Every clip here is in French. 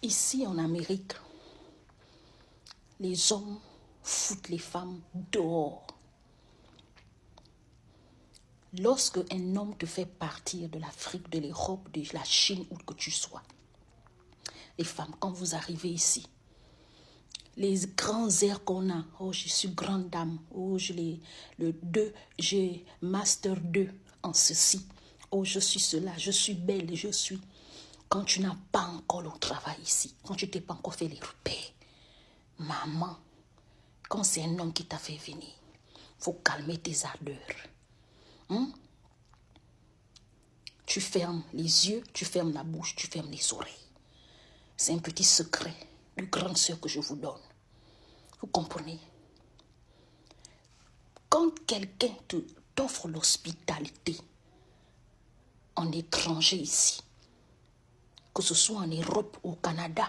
Ici en Amérique, les hommes foutent les femmes dehors. Lorsque un homme te fait partir de l'Afrique, de l'Europe, de la Chine, où que tu sois, les femmes, quand vous arrivez ici, les grands airs qu'on a, oh je suis grande dame, oh j'ai master 2 en ceci, oh je suis cela, je suis belle, je suis... Quand tu n'as pas encore le travail ici, quand tu t'es pas encore fait les repères, maman, quand c'est un homme qui t'a fait venir, faut calmer tes ardeurs. Tu fermes les yeux, tu fermes la bouche, tu fermes les oreilles. C'est un petit secret de grande sœur que je vous donne. Vous comprenez? Quand quelqu'un t'offre l'hospitalité en étranger ici, que ce soit en Europe, au Canada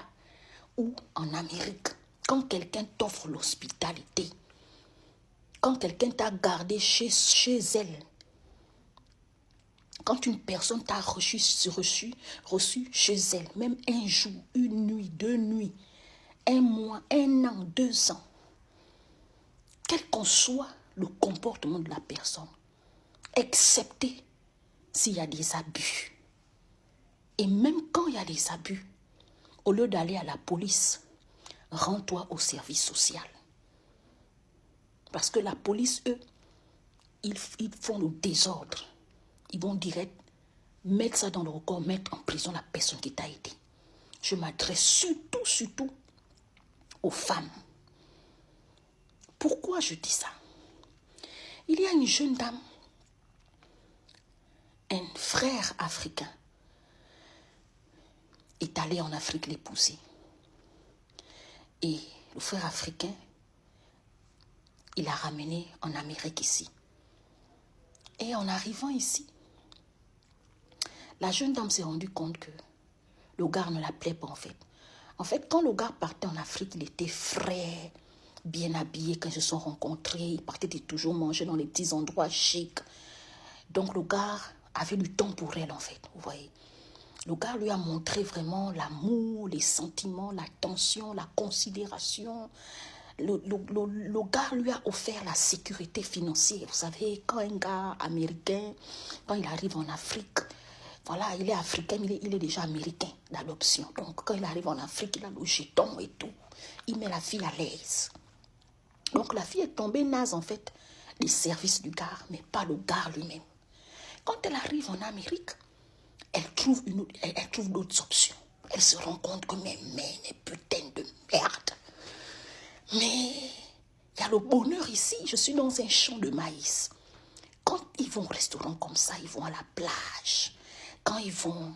ou en Amérique, quand quelqu'un t'offre l'hospitalité, quand quelqu'un t'a gardé chez elle, quand une personne t'a reçu chez elle, même un jour, une nuit, 2 nuits, 1 mois, 1 an, 2 ans, quel qu'en soit le comportement de la personne, excepté s'il y a des abus. Et même quand il y a des abus, au lieu d'aller à la police, rends-toi au service social. Parce que la police, eux, ils font le désordre. Ils vont direct mettre ça dans le record, mettre en prison la personne qui t'a aidé. Je m'adresse surtout aux femmes. Pourquoi je dis ça? Il y a une jeune dame, un frère africain, est allé en Afrique l'épouser. Et le frère africain, il l'a ramené en Amérique ici. Et en arrivant ici, la jeune dame s'est rendue compte que le gars ne la plaît pas en fait. En fait, quand le gars partait en Afrique, il était frais, bien habillé. Quand ils se sont rencontrés, il partait toujours manger dans les petits endroits chics. Donc le gars avait du temps pour elle en fait, vous voyez. Le gars lui a montré vraiment l'amour, les sentiments, l'attention, la considération. Le gars lui a offert la sécurité financière. Vous savez, quand un gars américain, quand il arrive en Afrique, voilà, il est africain, mais il est déjà américain d'adoption. Donc, quand il arrive en Afrique, il a le jeton et tout. Il met la fille à l'aise. Donc, la fille est tombée naze, en fait, des services du gars, mais pas le gars lui-même. Quand elle arrive en Amérique, elle trouve d'autres options. Elle se rend compte que mais putain de merde. Mais il y a le bonheur ici. Je suis dans un champ de maïs. Quand ils vont au restaurant comme ça, ils vont à la plage. Quand ils vont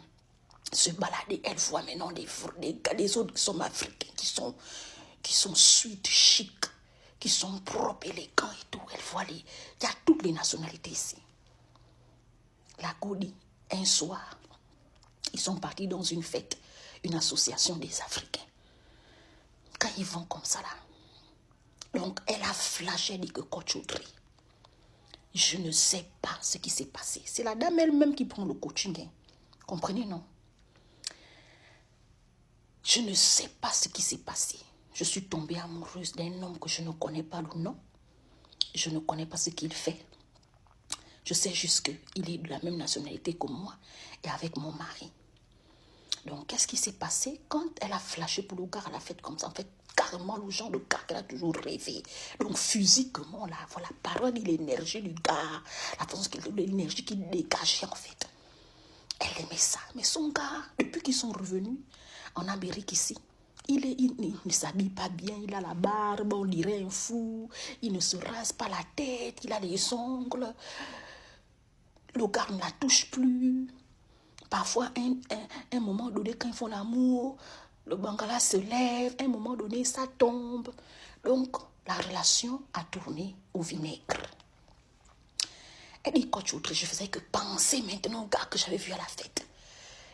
se balader, elle voit maintenant des autres qui sont africains, qui sont suites, chics, qui sont propres, élégants et tout. Elle voit il y a toutes les nationalités ici. La Goudi, un soir, ils sont partis dans une fête, une association des Africains. Quand ils vont comme ça là, donc elle a flashé, elle dit que coach-audrey. Je ne sais pas ce qui s'est passé. C'est la dame elle-même qui prend le coaching. Hein. Comprenez, non? Je ne sais pas ce qui s'est passé. Je suis tombée amoureuse d'un homme que je ne connais pas le nom. Je ne connais pas ce qu'il fait. Je sais juste qu'il est de la même nationalité que moi et avec mon mari. Donc, qu'est-ce qui s'est passé? Quand elle a flashé pour le gars à la fête comme ça, en fait, carrément le genre de gars qu'elle a toujours rêvé. Donc, physiquement, là, voilà, la parole et l'énergie du gars, l'énergie qu'il dégageait, en fait. Elle aimait ça. Mais son gars, depuis qu'ils sont revenus en Amérique ici, il ne s'habille pas bien, il a la barbe, on dirait un fou, il ne se rase pas la tête, il a les ongles, le gars ne la touche plus. Parfois, un moment donné, quand ils font l'amour, le bangala se lève, un moment donné, ça tombe. Donc, la relation a tourné au vinaigre. Elle dit, coach Audrey, je faisais que penser maintenant au gars que j'avais vu à la fête.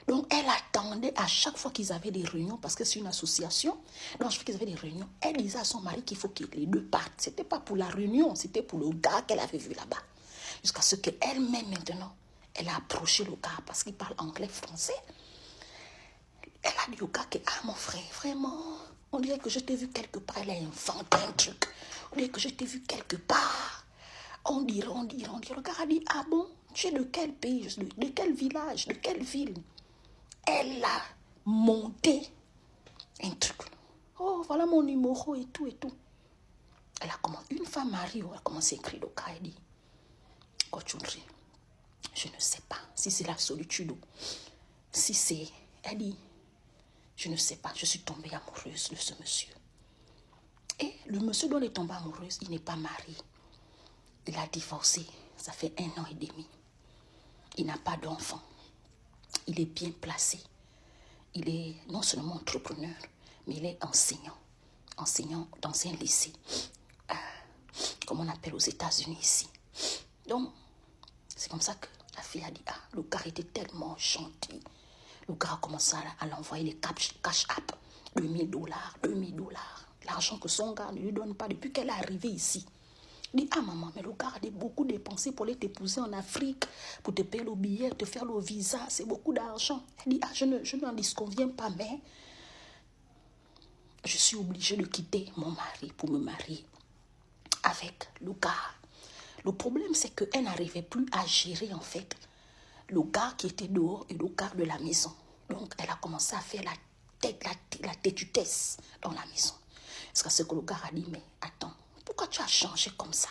Donc, elle attendait à chaque fois qu'ils avaient des réunions, parce que c'est une association. Donc, à chaque fois qu'ils avaient des réunions, elle disait à son mari qu'il faut que les deux partent. Ce n'était pas pour la réunion, c'était pour le gars qu'elle avait vu là-bas. Jusqu'à ce qu'elle-même, maintenant, elle a approché le gars parce qu'il parle anglais, français. Elle a dit, le gars qui, ah mon frère, vraiment, on dirait que je t'ai vu quelque part, elle a inventé un truc. On dirait que je t'ai vu quelque part. On dirait. Le gars a dit, ah bon, tu es de quel pays, de quel village, de quelle ville? Elle a monté un truc. Oh, voilà mon numéro et tout. Elle a commencé, une femme mariée, elle a commencé à écrire le gars, elle dit, Kochundri, je ne sais pas si c'est la solitude ou si c'est, elle dit, je ne sais pas, je suis tombée amoureuse de ce monsieur. Et le monsieur dont elle est tombée amoureuse, il n'est pas marié. Il a divorcé, ça fait 1 an et demi. Il n'a pas d'enfant. Il est bien placé. Il est non seulement entrepreneur, mais il est enseignant dans un lycée, comme on appelle aux États-Unis ici. Donc, c'est comme ça que la fille a dit, ah, le gars était tellement gentil. Le gars a commencé à l'envoyer les cash app, $2000. L'argent que son gars ne lui donne pas depuis qu'elle est arrivée ici. Il dit, ah maman, mais le gars a beaucoup dépensé pour aller t'épouser en Afrique, pour te payer le billet, te faire le visa, c'est beaucoup d'argent. Elle dit, ah, je n'en disconviens pas, mais je suis obligée de quitter mon mari pour me marier avec le gars. Le problème, c'est qu'elle n'arrivait plus à gérer, en fait, le gars qui était dehors et le gars de la maison. Donc, elle a commencé à faire la têtutesse dans la maison. Parce que ce que le gars a dit, mais attends, pourquoi tu as changé comme ça?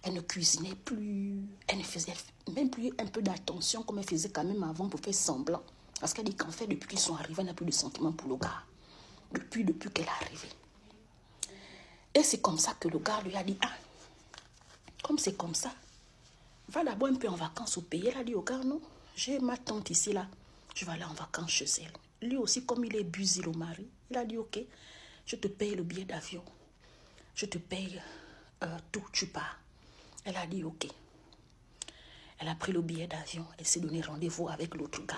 Elle ne cuisinait plus, elle ne faisait même plus un peu d'attention comme elle faisait quand même avant pour faire semblant. Parce qu'elle dit qu'en fait, depuis qu'ils sont arrivés, elle n'a plus de sentiment pour le gars. Depuis qu'elle est arrivée. Et c'est comme ça que le gars lui a dit, ah, comme c'est comme ça, va d'abord un peu en vacances au pays. Elle a dit au gars, non, j'ai ma tante ici, là. Je vais aller en vacances chez elle. Lui aussi, comme il est busy, le mari, il a dit, ok, je te paye le billet d'avion. Je te paye tout, tu pars. Elle a dit, ok. Elle a pris le billet d'avion. Elle s'est donné rendez-vous avec l'autre gars.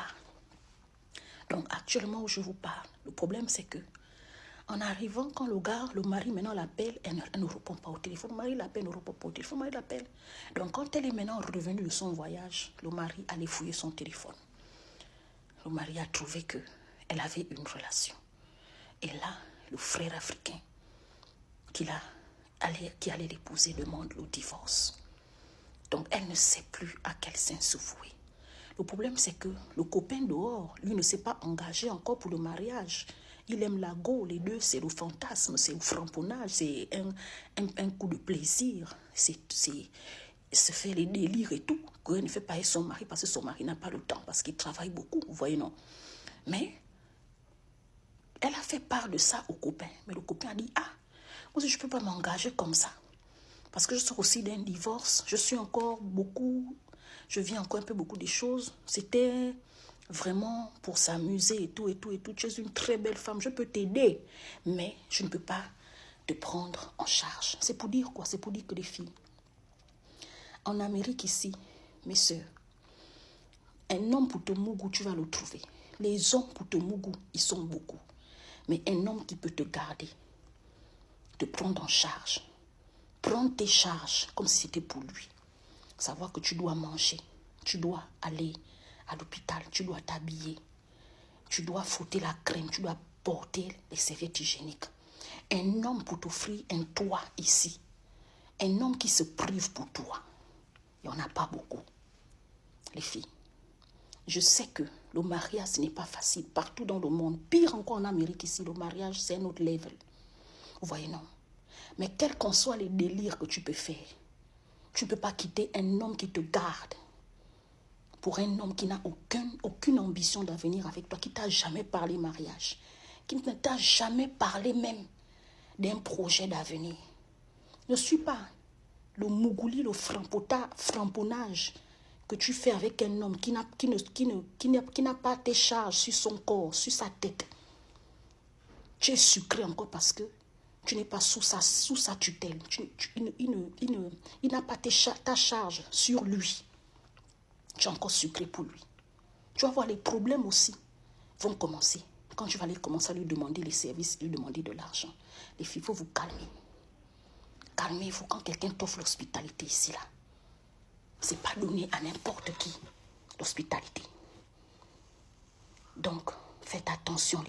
Donc, actuellement où je vous parle, le problème, c'est que en arrivant, quand le mari maintenant l'appelle, elle ne répond pas au téléphone. Le mari l'appelle, ne répond pas au téléphone. Le mari l'appelle. Donc, quand elle est maintenant revenue de son voyage, le mari allait fouiller son téléphone. Le mari a trouvé qu'elle avait une relation. Et là, le frère africain qui allait l'épouser demande le divorce. Donc, elle ne sait plus à quel sein se vouer. Le problème, c'est que le copain dehors, lui, ne s'est pas engagé encore pour le mariage. Il aime la go, les deux, c'est le fantasme, c'est le framponnage, c'est un coup de plaisir, c'est se faire les délires et tout, qu'elle ne fait pas avec son mari parce que son mari n'a pas le temps, parce qu'il travaille beaucoup, vous voyez, non. Mais elle a fait part de ça au copain. Mais le copain a dit, ah, moi aussi, je ne peux pas m'engager comme ça. Parce que je sors aussi d'un divorce, je vis encore un peu beaucoup des choses. C'était vraiment pour s'amuser et tout. Tu es une très belle femme, je peux t'aider, mais je ne peux pas te prendre en charge. C'est pour dire quoi? C'est pour dire que les filles, en Amérique ici, mes soeurs, un homme pour te mougou, tu vas le trouver. Les hommes pour te mougou, ils sont beaucoup. Mais un homme qui peut te garder, te prendre en charge, prendre tes charges comme si c'était pour lui. Savoir que tu dois manger, tu dois aller à l'hôpital, tu dois t'habiller, tu dois frotter la crème, tu dois porter les serviettes hygiéniques. Un homme pour t'offrir un toit ici, un homme qui se prive pour toi, il n'y en a pas beaucoup. Les filles, je sais que le mariage, ce n'est pas facile partout dans le monde. Pire encore en Amérique ici, le mariage, c'est un autre level. Vous voyez, non? Mais quels qu'en soient les délires que tu peux faire, tu ne peux pas quitter un homme qui te garde pour un homme qui n'a aucune ambition d'avenir avec toi, qui ne t'a jamais parlé mariage, qui ne t'a jamais parlé même d'un projet d'avenir. Ne suis pas le mougouli, le framponnage que tu fais avec un homme qui n'a pas tes charges sur son corps, sur sa tête. Tu es sucré encore parce que tu n'es pas sous sa tutelle. Il n'a pas ta charge sur lui. Tu es encore sucré pour lui. Tu vas voir, les problèmes aussi vont commencer. Quand tu vas aller commencer à lui demander les services, lui demander de l'argent. Les filles, il faut vous calmer. Calmez-vous quand quelqu'un t'offre l'hospitalité ici, là. Ce n'est pas donné à n'importe qui, l'hospitalité. Donc, faites attention.